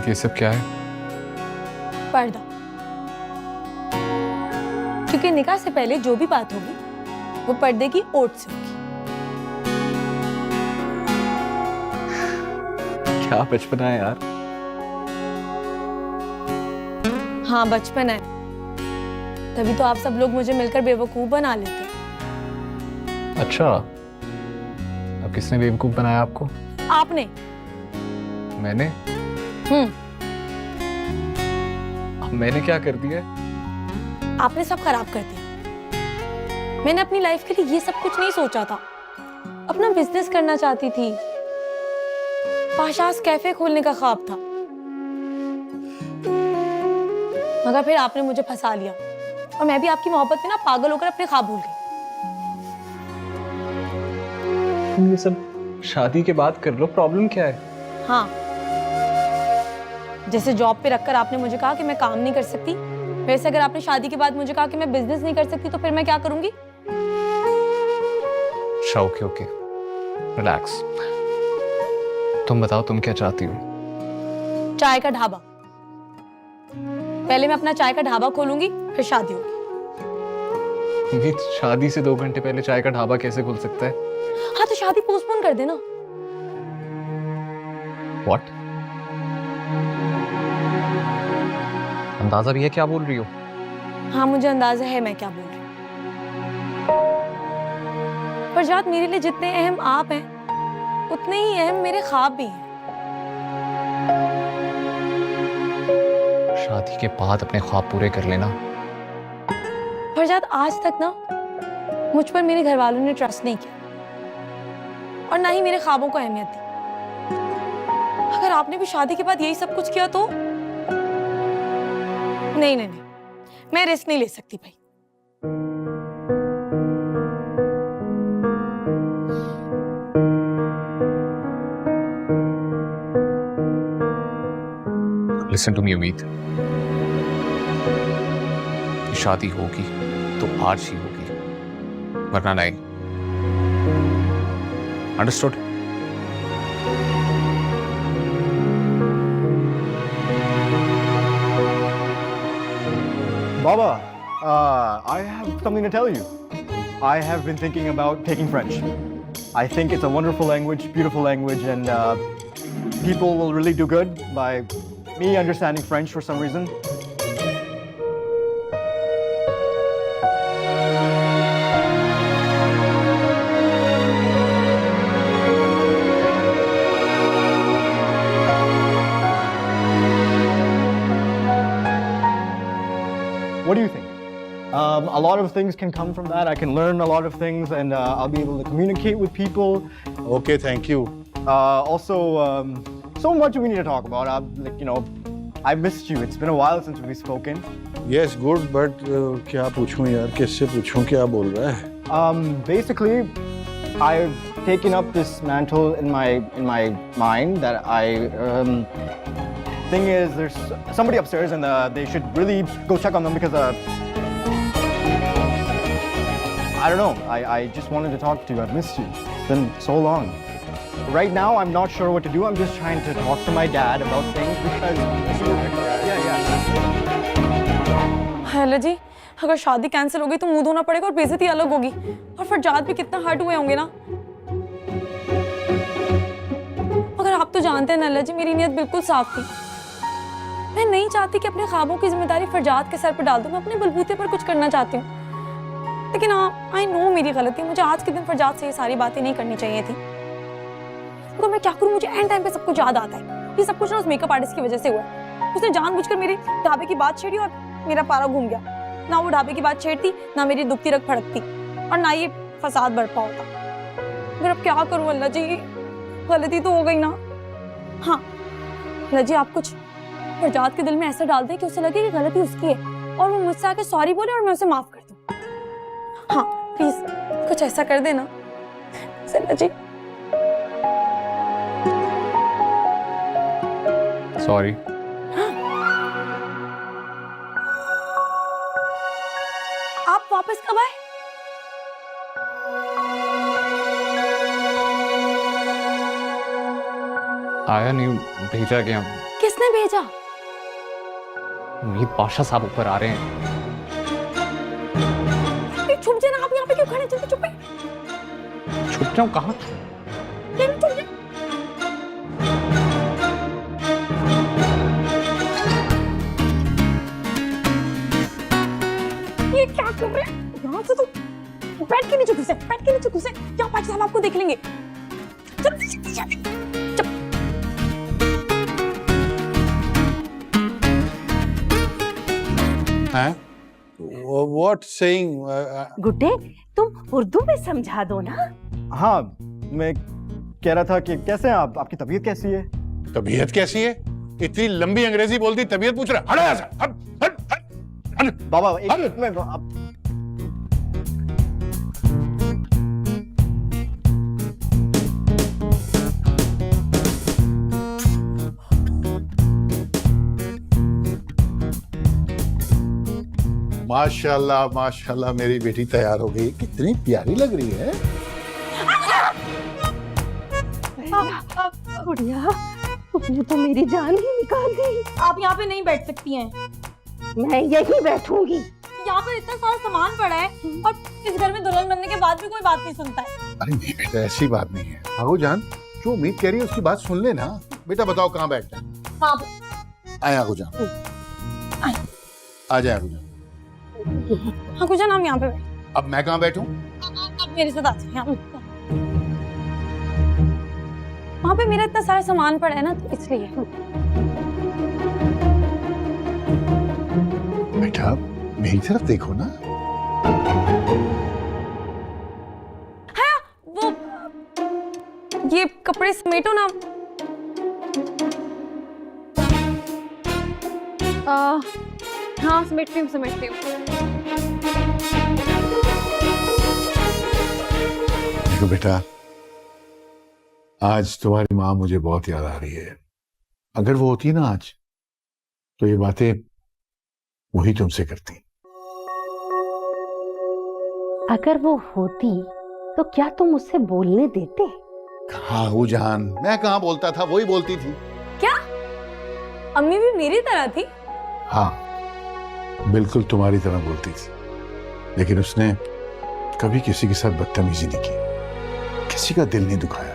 मीत ये सब क्या है? पर्दा। क्योंकि निकाह से पहले जो भी बात होगी वो पर्दे की ओट से होगी। क्या बचपना है यार। हाँ बचपन है, तभी तो आप सब लोग मुझे मिलकर बेवकूफ बना लेते हैं। अच्छा, अब किसने बेवकूफ बनाया आपको? आपने। मैंने? अब मैंने क्या कर दिया है? आपने सब खराब कर दिया। मैंने अपनी लाइफ के लिए ये सब कुछ नहीं सोचा था। अपना बिजनेस करना चाहती थी, पाशास कैफे खोलने का ख्वाब था, मगर फिर आपने मुझे फंसा लिया और मैं भी आपकी मोहब्बत में ना पागल होकर अपने ख्वाब भूल गई। तुम ये सब शादी के बाद कर लो, प्रॉब्लम क्या है? हाँ, जैसे जॉब पे रखकर आपने मुझे कहा कि मैं काम नहीं कर सकती, वैसे अगर आपने शादी के बाद मुझे कहा कि मैं बिजनेस नहीं कर सकती तो फिर मैं क्या करूंगी? Okay okay, relax. तुम बताओ तुम क्या चाहती हो? चाय का ढाबा। पहले मैं अपना चाय का ढाबा खोलूंगी, फिर शादी होगी। मीत, शादी से 2 घंटे पहले चाय का ढाबा कैसे खुल सकता है? हाँ तो शादी पोस्टपोन कर देना। व्हाट? अंदाजा भी है क्या बोल रही हो? हाँ मुझे अंदाजा है मैं क्या बोल रही हूँ। फरजाद, मेरे लिए जितने अहम आप हैं उतने ही अहम मेरे ख्वाब भी हैं। शादी के बाद अपने ख्वाब पूरे कर लेना। फरजाद, आज तक ना मुझ पर मेरे घर वालों ने ट्रस्ट नहीं किया और ना ही मेरे ख्वाबों को अहमियत दी। अगर आपने भी शादी के बाद यही सब कुछ किया तो नहीं नहीं नहीं, मैं रिस्क नहीं ले सकती भाई। लिसन टू मी उम्मीद, शादी होगी तो आज ही होगी, वरना नहीं। Understood? Baba, I have something to tell you. I have been thinking about taking French. I think it's a wonderful language, beautiful language, and people will really do good by me understanding French for some reason. What do you think? A lot of things can come from that. I can learn a lot of things, and I'll be able to communicate with people. Okay, thank you. Also, so much we need to talk about. I missed you. It's been a while since we've spoken. Yes, good, but क्या पूछूं यार, किससे पूछूं, क्या बोल रहा है? Basically, I've taken up this mantle in my mind that thing is, there's somebody upstairs, and they should really go check on them because I don't know. I just wanted to talk to you. I've missed you. It's been so long. Right now, I'm not sure what to do. I'm just trying to talk to my dad about things because yeah. Hello ji, अगर शादी cancel हो गई तो मुंह धोना पड़ेगा और बेइज्जती अलग होगी। और फरजाद भी कितना हर्ट हुए होंगे ना। मगर आप तो जानते हैं नल्ला जी, मेरी नीयत बिल्कुल साफ थी। मैं नहीं चाहती कि अपने ख्वाबों की जिम्मेदारी फरजाद के सर पर डाल दूं। मैं अपने बलबूते पर कुछ करना चाहती हूँ, लेकिन हाँ, आई नो मेरी गलती। मुझे आज के दिन फरजाद से ये सारी बातें नहीं करनी चाहिए थी। तो मैं क्या करूँ, मुझे एंड टाइम पे सब कुछ याद आता है। ये सब कुछ ना उस मेकअप आर्टिस्ट की वजह से हुआ है। उसने जानबूझकर मेरे ढाबे की बात छेड़ी और मेरा पारा घूम गया। ना वो ढाबे की बात छेड़ती, ना मेरी दुखती रग फड़कती, और ना ये फसाद बढ़ता होता। मगर अब क्या करूँ अल्लाह जी, गलती तो हो गई ना। हाँ अल्लाह जी, आप कुछ फरजाद के दिल में ऐसा डाल दें कि उसे लगे कि गलती उसकी है और वो मुझसे आके सॉरी बोले और मैं उसे माफ कर दूं। हाँ प्लीज कुछ ऐसा कर देना अल्लाह जी। सॉरी। आप वापस कब आए? आया नहीं, भेजा गया। किसने किसने भेजा? उम्मीद पाशा साहब ऊपर आ रहे हैं। छुप जाना, आप यहाँ पे क्यों खड़े? जल्दी छुपे। छुप जाऊं कहाँ? छुप जा। ये क्या कर रहे हैं? यहाँ से तो बैठ के नीचे घुसे, बैठ के नीचे घुसे। यहाँ पाजी साहब आपको देख लेंगे। जल्दी जल्दी जल्दी। हैं? What saying? गुड्डे, तुम उर्दू में समझा दो ना। हाँ, मैं कह रहा था कि कैसे हैं आप? आपकी तबीयत कैसी है? तबीयत कैसी है? इतनी लंबी अंग्रेजी बोलती तबीयत पूछ रहा है। हट यहाँ से, हट, हट, हट, हट। बाबा एक मिनट में माशाल्लाह माशाल्लाह, मेरी बेटी तैयार हो गई। कितनी प्यारी लग रही है। गुड़िया, तुमने तो मेरी जान ही निकाल दी। आप यहाँ पे नहीं बैठ सकती हैं। मैं यही बैठूंगी। यहाँ पर इतना सारा सामान पड़ा है और इस घर में दुल्हन बनने के बाद भी कोई बात नहीं सुनता है। अरे नहीं बेटा, ऐसी बात नहीं है। आगो जान, जो उम्मीद कह रही है उसकी बात सुन ले ना। बेटा बताओ कहाँ बैठना है? वहाँ पे। आए आगो जान, आ जाए आगो जान। हाँ कुछ हम यहाँ पे। अब मैं कहाँ बैठूं? आप मेरे साथ आ जाइए। वहाँ पे मेरा इतना सारा सामान पड़ा है ना, तो इसलिए। बेटा मेरी तरफ देखो ना। हाँ, वो ये कपड़े समेटो ना। हाँ समेटती हूँ, समेटती हूँ। देखो बेटा, आज तुम्हारी माँ मुझे बहुत याद आ रही है। अगर वो होती ना आज, तो ये बातें वही तुमसे करती। अगर वो होती तो क्या तुम उसे बोलने देते? कहाँ हो जान, मैं कहाँ बोलता था, वही बोलती थी। क्या अम्मी भी मेरी तरह थी? हाँ, बिल्कुल तुम्हारी तरह बोलती थी, लेकिन उसने कभी किसी के साथ बदतमीजी नहीं की, किसी का दिल नहीं दुखाया,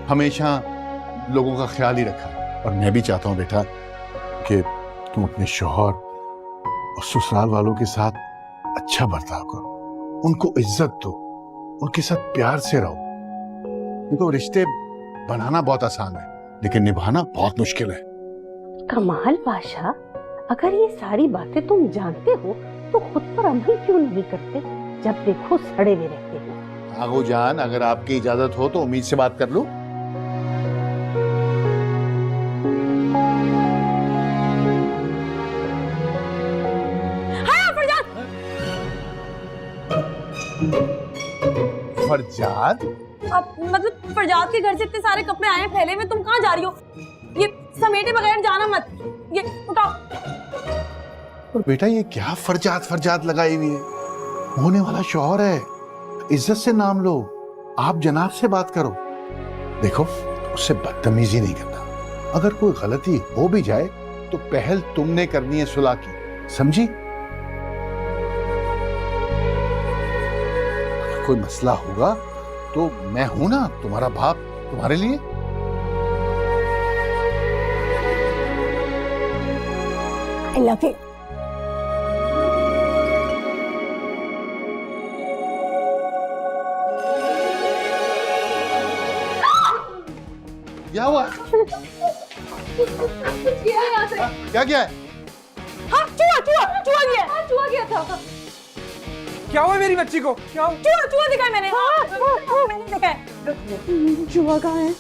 हमेशा लोगों का ख्याल ही रखा। और मैं भी चाहता हूँ बेटा कि तुम अपने शौहर और ससुराल वालों के साथ अच्छा बर्ताव करो, उनको इज्जत दो, उनके साथ प्यार से रहो। देखो, रिश्ते बनाना बहुत आसान है, लेकिन निभाना बहुत मुश्किल है। कमाल पाशा, अगर ये सारी बातें तुम जानते हो तो खुद पर अमल क्यों नहीं करते? जब देखो सड़े हुए रहते हो। आगो जान, अगर आपकी इजाजत हो तो उम्मीद से बात कर लो। फरजाद? अब मतलब फरजाद के घर से इतने सारे कपड़े आए फैले हुए, तुम कहाँ जा रही हो? ये समेटे बगैर जाना मत। ये उठाओ। और बेटा ये क्या फरजाद फरजाद लगाई हुई है? होने वाला शौहर है, इज्जत से नाम लो, आप जनाब से बात करो। देखो, उससे बदतमीजी नहीं करना। अगर कोई गलती हो भी जाए तो पहल तुमने करनी है सुलह की, समझी? अगर कोई मसला होगा तो मैं हूं ना, तुम्हारा बाप, तुम्हारे लिए। I love you. क्या हुआ? क्या क्या है? हाँ, चूहा गया था। क्या हुआ मेरी बच्ची को? क्या चूहा दिखा है मैंने। मैंने देखा है। चूहा कहाँ है?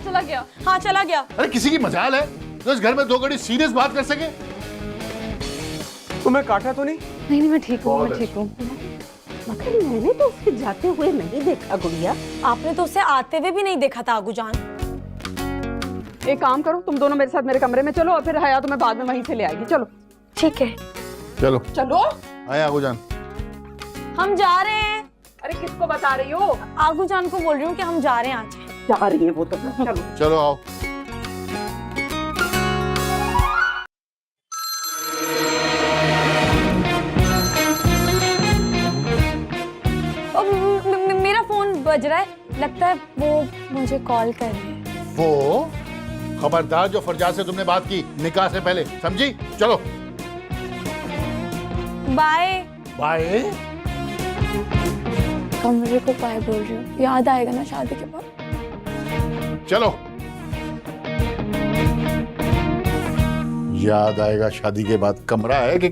चला गया। हाँ चला गया। अरे किसी की मजाल है तो इस घर में दो घड़ी सीरियस बात कर सके? तुम्हें काटा तो नहीं? नहीं, मैं ठीक हूँ, मैं ठीक हूँ। मगर मैंने तो उसे जाते हुए नहीं देखा गुड़िया। आपने तो उसे आते हुए भी नहीं देखा था आगू जान। एक काम करो, तुम दोनों मेरे साथ मेरे कमरे में चलो और फिर हया तुम्हें बाद में वहीं से ले आएगी। चलो ठीक है। चलो चलो। आया आगो जान। हम जा रहे हैं। अरे किसको बता रही हो? आगू जान को बोल रही हूँ कि हम जा रहे हैं आज। जा रही है वो तो। चलो चलो आओ। बज रहा है, लगता है वो मुझे कॉल कर रही है। वो खबरदार जो फरजाद से तुमने बात की निकाह से पहले, समझी? चलो बाय। बाय। कमरे को बाय बोल रही हूँ, याद आएगा ना शादी के बाद। चलो याद आएगा शादी के बाद कमरा है कि